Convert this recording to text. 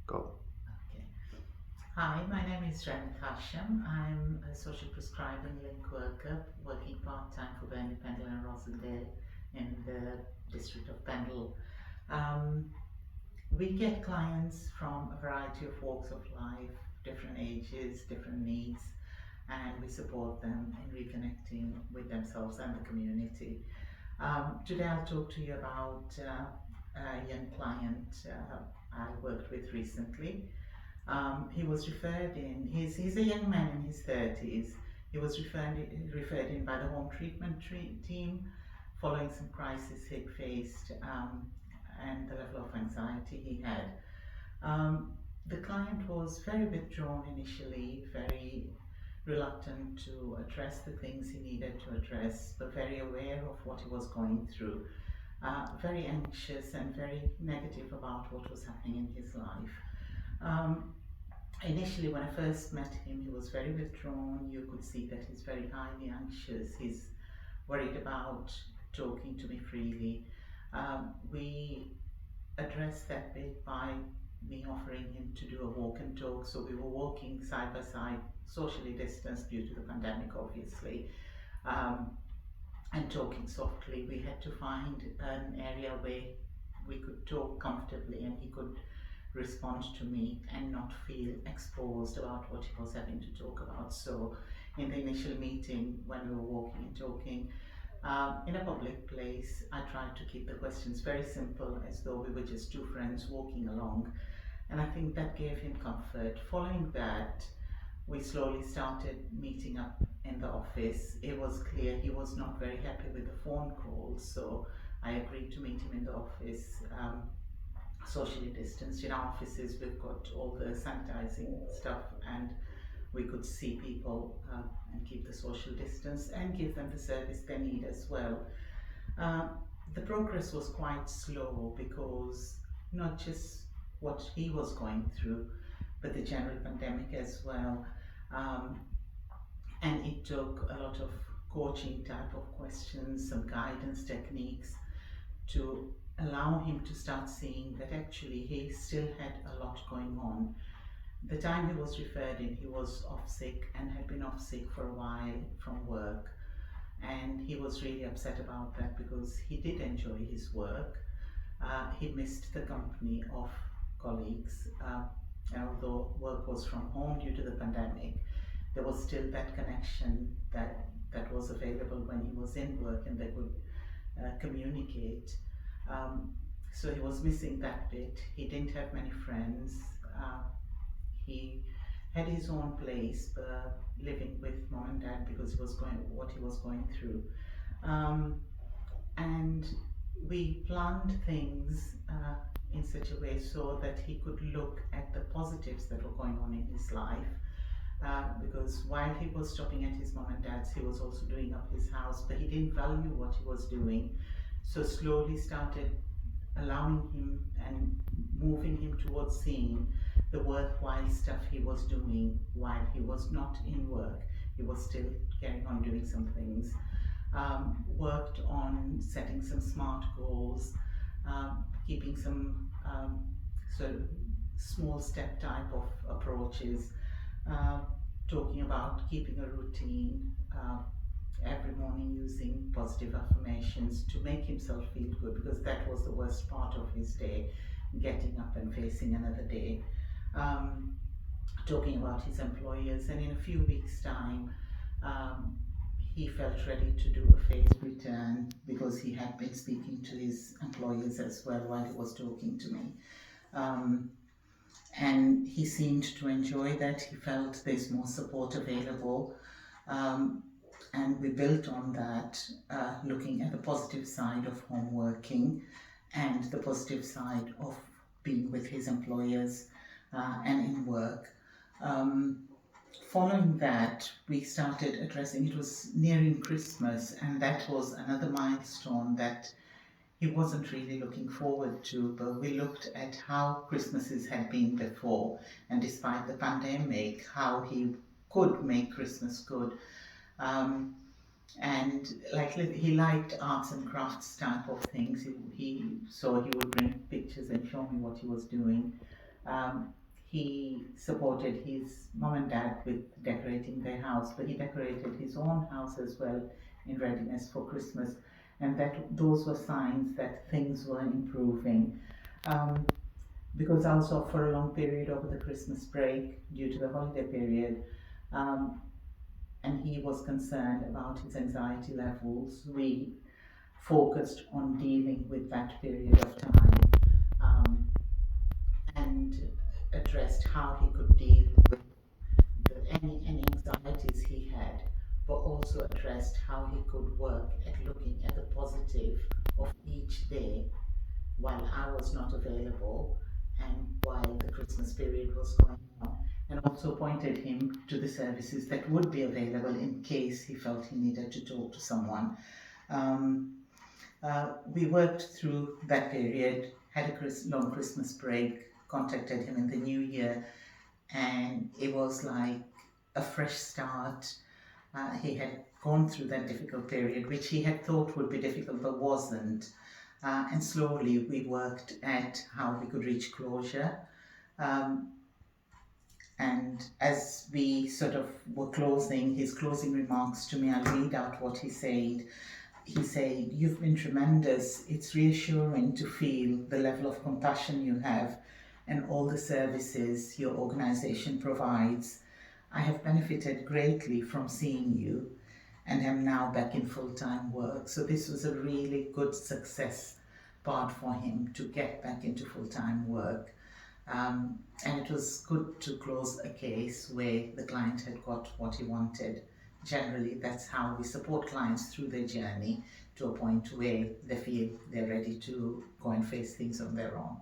Go. Okay. Hi, my name is Rehmat Hasham. I'm a social prescribing link worker working part-time for Pendle and Rosendale in the district of Pendle. Um, we get clients from a variety of walks of life, different ages, different needs, and we support them in reconnecting with themselves and the community. Today I'll talk to you about a young client I worked with recently. He was referred in, he's a young man in his 30s. He was referred in by the home treatment team following some crisis he'd faced and the level of anxiety he had. The client was very withdrawn initially, very reluctant to address the things he needed to address, but very aware of what he was going through, very anxious and very negative about what was happening in his life. Um, Initially, when I first met him, he was very withdrawn. You could see that he's very highly anxious. He's worried about talking to me freely. We addressed that bit by me offering him to do a walk and talk. So we were walking side by side, socially distanced due to the pandemic, obviously, um, and talking softly. We had to find an area where we could talk comfortably and he could respond to me and not feel exposed about what he was having to talk about. So, in the initial meeting, when we were walking and talking in a public place, I tried to keep the questions very simple, as though we were just two friends walking along, and I think that gave him comfort. Following that, we slowly started meeting up in the office. It was clear he was not very happy with the phone call, so I agreed to meet him in the office. Socially distanced. In our offices, we've got all the sanitizing stuff, and we could see people and keep the social distance and give them the service they need as well. Uh, the progress was quite slow because not just what he was going through, but the general pandemic as well. Um, and it took a lot of coaching type of questions, some guidance techniques to allow him to start seeing that actually he still had a lot going on. The time he was referred in, he was off sick and had been off sick for a while from work. And he was really upset about that because he did enjoy his work. He missed the company of colleagues. And although work was from home due to the pandemic, there was still that connection that was available when he was in work and they could communicate. Um, so he was missing that bit. He didn't have many friends. He had his own place, living with mom and dad because he was going what he was going through. Um, and we planned things in such a way so that he could look at the positives that were going on in his life. Because while he was stopping at his mom and dad's, he was also doing up his house, but he didn't value what he was doing. So slowly started allowing him and moving him towards seeing the worthwhile stuff he was doing while he was not in work. He was still carrying on doing some things. Worked on setting some SMART goals, keeping some sort of small step type of approaches, uh, talking about keeping a routine, every morning using positive affirmations to make himself feel good, because that was the worst part of his day, getting up and facing another day. Um, Talking about his employers, and in a few weeks' time, um, he felt ready to do a phased return because he had been speaking to his employers as well while he was talking to me. Um, and he seemed to enjoy that. He felt there's more support available. Um, and we built on that, looking at the positive side of home working and the positive side of being with his employers and in work. Um, Following that, we started addressing, it was nearing Christmas, and that was another milestone that he wasn't really looking forward to, but we looked at how Christmases had been before, and despite the pandemic, how he could make Christmas good. Um, and like he liked arts and crafts type of things. He so he would bring pictures and show me what he was doing. Um, he supported his mom and dad with decorating their house, but he decorated his own house as well in readiness for Christmas, and that those were signs that things were improving. Um, because I was off for a long period over the Christmas break due to the holiday period, um, and he was concerned about his anxiety levels. We focused on dealing with that period of time, um, and addressed how he could deal with any anxieties he had, but also addressed how he could work at looking at the positive of each day while I was not available and while the Christmas period was going on, and also pointed him to the services that would be available in case he felt he needed to talk to someone. Um, we worked through that period, had a long Christmas break, contacted him in the new year, and it was like a fresh start. He had gone through that difficult period, which he had thought would be difficult but wasn't. And slowly we worked at how we could reach closure. Um, and as we sort of were closing, his closing remarks to me, I'll read out what he said. He said, "You've been tremendous. It's reassuring to feel the level of compassion you have and all the services your organization provides. I have benefited greatly from seeing you and am now back in full-time work." So this was a really good success part for him to get back into full-time work. And it was good to close a case where the client had got what he wanted. Generally, that's how we support clients through their journey to a point where they feel they're ready to go and face things on their own.